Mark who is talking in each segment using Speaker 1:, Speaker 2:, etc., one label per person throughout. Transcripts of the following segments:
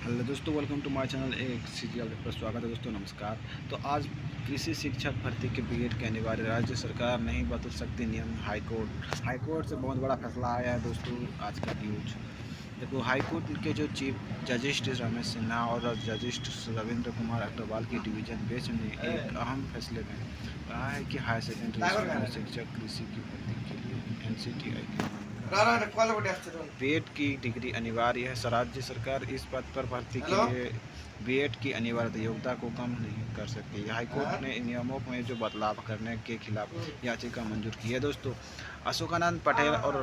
Speaker 1: Hello दोस्तों, welcome to my channel. एक सीधी update पर स्वागत है दोस्तों। नमस्कार। तो आज कृषि शिक्षक भर्ती के बीएड के अनिवार्य, राज्य सरकार नहीं बदल सकती नियम। हाईकोर्ट से बहुत बड़ा फैसला आया है दोस्तों। आज का न्यूज देखो, हाईकोर्ट के जो चीफ जस्टिस रमेश सिन्हा और जस्टिस रविंद्र कुमार अग्रवाल की डिवीजन बेंच ने एक अहम फैसले में कहा है कि हायर सेकेंडरी स्कूल में शिक्षक कृषि की भर्ती के लिए एनसीटीआई के बीएड की डिग्री अनिवार्य है। राज्य सरकार इस पद पर भर्ती के लिए बीएड की अनिवार्य योग्यता को कम नहीं कर सकती। हाईकोर्ट ने नियमों में जो बदलाव करने के खिलाफ याचिका मंजूर की है दोस्तों। अशोकानंद पटेल और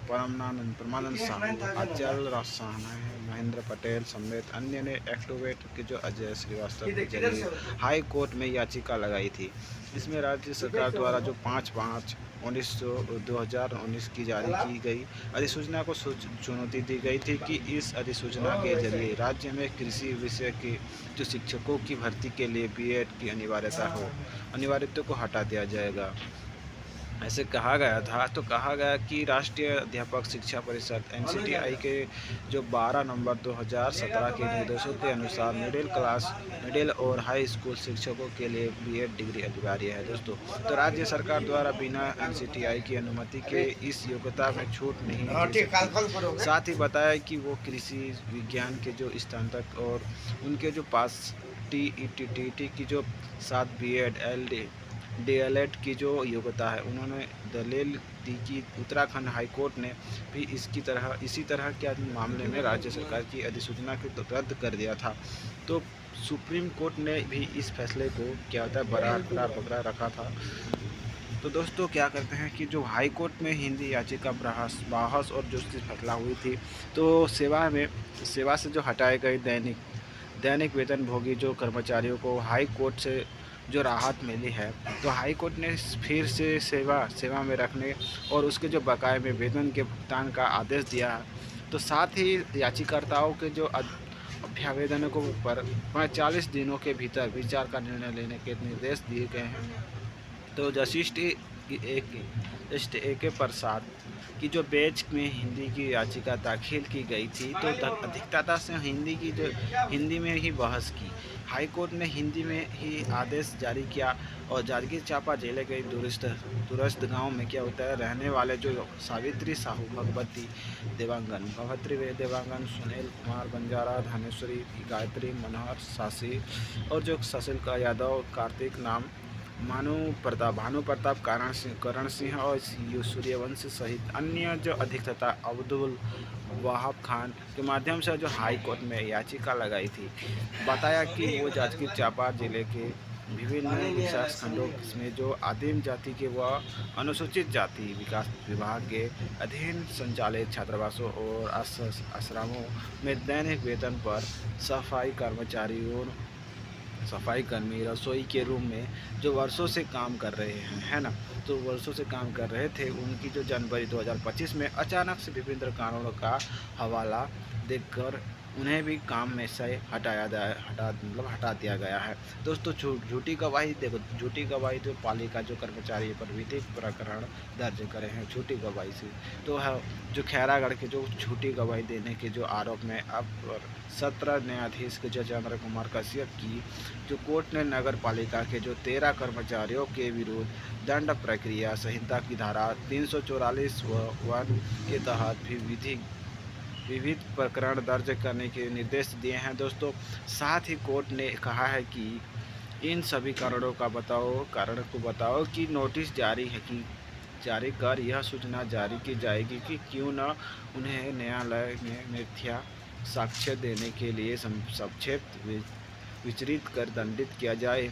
Speaker 1: परमानंद साहू, अचल रसाना, महेंद्र पटेल समेत अन्य ने एक्टोवेट के जो अजय श्रीवास्तव के जरिए हाई कोर्ट में याचिका लगाई थी। इसमें राज्य सरकार द्वारा जो 5/5/2019 की जारी की गई अधिसूचना को चुनौती दी गई थी कि इस अधिसूचना के जरिए राज्य में कृषि विषय के जो शिक्षकों की भर्ती के लिए बीएड की अनिवार्यता को हटा दिया जाएगा। ऐसे कहा गया था। तो कहा गया कि राष्ट्रीय अध्यापक शिक्षा परिषद एनसीटीआई के जो 12 नवंबर 2017 के निर्देशों के अनुसार मिडिल और हाई स्कूल शिक्षकों के लिए बीएड डिग्री अनिवार्य है दोस्तों। तो राज्य सरकार द्वारा बिना एनसीटीआई की अनुमति के इस योग्यता में छूट नहीं दे सकती। साथ ही बताया कि वो कृषि विज्ञान के जो स्नातक और उनके जो पास टीईटी की जो 7 बीएड एलडी डीएलएड की जो योग्यता है, उन्होंने दलील दी कि उत्तराखंड हाईकोर्ट ने भी इसी तरह के मामले में राज्य सरकार की अधिसूचना को रद्द कर दिया था। तो सुप्रीम कोर्ट ने भी इस फैसले को क्या होता है बरकरार पकड़ा रखा था। तो दोस्तों क्या करते हैं कि जो हाई कोर्ट में हिंदी याचिका बहस और जो फैसला हुई थी, तो सेवा से जो हटाए गए दैनिक वेतनभोगी जो कर्मचारियों को हाई कोर्ट से जो राहत मिली है। तो हाई कोर्ट ने फिर से सेवा में रखने और उसके जो बकाये में वेतन के भुगतान का आदेश दिया है। तो साथ ही याचिकाकर्ताओं के जो अभ्यावेदनों पर 45 दिनों के भीतर विचार का निर्णय लेने के निर्देश दिए गए हैं। तो जस्टिस ए के प्रसाद की जो बेंच में हिंदी की याचिका दाखिल की गई थी, तो अधिकता से हिंदी में ही बहस की। हाई कोर्ट ने हिंदी में ही आदेश जारी किया और जांजगीर चांपा जिले के दूरस्थ गांव में क्या होता है रहने वाले जो सावित्री साहू, भगवती देवांगन, सुनील कुमार बंजारा, धनेश्वरी गायत्री, मनोहर सासी और जो ससिल का यादव, कार्तिक नाम, भानु प्रताप, करण सिंह और सूर्यवंशी सहित अन्य जो अधिवक्ता अब्दुल वहाब खान के माध्यम से जो हाई कोर्ट में याचिका लगाई थी, बताया कि वो जांजगीर चांपा जिले के विभिन्न विकास खंडों में जो आदिम जाति के व अनुसूचित जाति विकास विभाग के अधीन संचालित छात्रावासों और आश्रमों में दैनिक वेतन पर सफाई कर्मी रसोई के रूम में जो वर्षों से काम कर रहे हैं, है ना, तो वर्षों से काम कर रहे थे, उनकी जो जनवरी 2025 में अचानक से विभिन्न कारणों का हवाला देकर उन्हें भी काम में से हटा दिया गया है दोस्तों। झूठी गवाही देखो, झूठी गवाही जो पालिका जो कर्मचारी पर विधिक प्रकरण दर्ज करे हैं झूठी गवाही से। तो है जो खैरागढ़ के जो झूठी गवाही देने के जो आरोप में अब 17 न्यायाधीश के जज चंद्र कुमार कश्यप की जो कोर्ट ने नगर पालिका के जो 13 कर्मचारियों के विरुद्ध दंड प्रक्रिया संहिता की धारा 344(1) के तहत भी विविध प्रकरण दर्ज करने के निर्देश दिए हैं दोस्तों। साथ ही कोर्ट ने कहा है कि इन सभी कारणों को बताओ कि नोटिस जारी कर यह सूचना जारी की जाएगी कि क्यों न उन्हें न्यायालय में मिथ्या साक्ष्य देने के लिए संक्षेप विचरित कर दंडित किया जाए।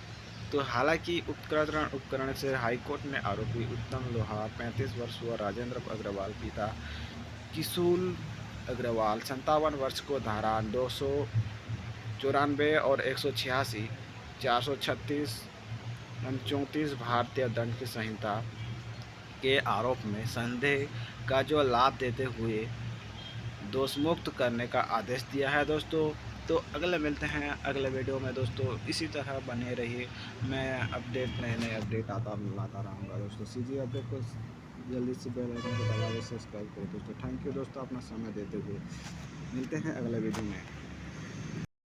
Speaker 1: तो हालांकि उपकरण से हाईकोर्ट ने आरोपी उत्तम लोहार 35 वर्ष व राजेंद्र अग्रवाल पिता किशोर अग्रवाल 57 वर्ष को धारा 294 और 186, 436, 34 भारतीय दंड की संहिता के आरोप में संदेह का जो लाभ देते हुए दोषमुक्त करने का आदेश दिया है दोस्तों। तो अगले मिलते हैं अगले वीडियो में दोस्तों। इसी तरह बने रहिए, मैं नए अपडेट लाता रहूँगा दोस्तों। सीजी अपडेट को जल्दी से बेल आइकन को दबा के सब्सक्राइब करें दोस्तों। थैंक यू दोस्तों अपना समय देते हुए। मिलते हैं अगले वीडियो में।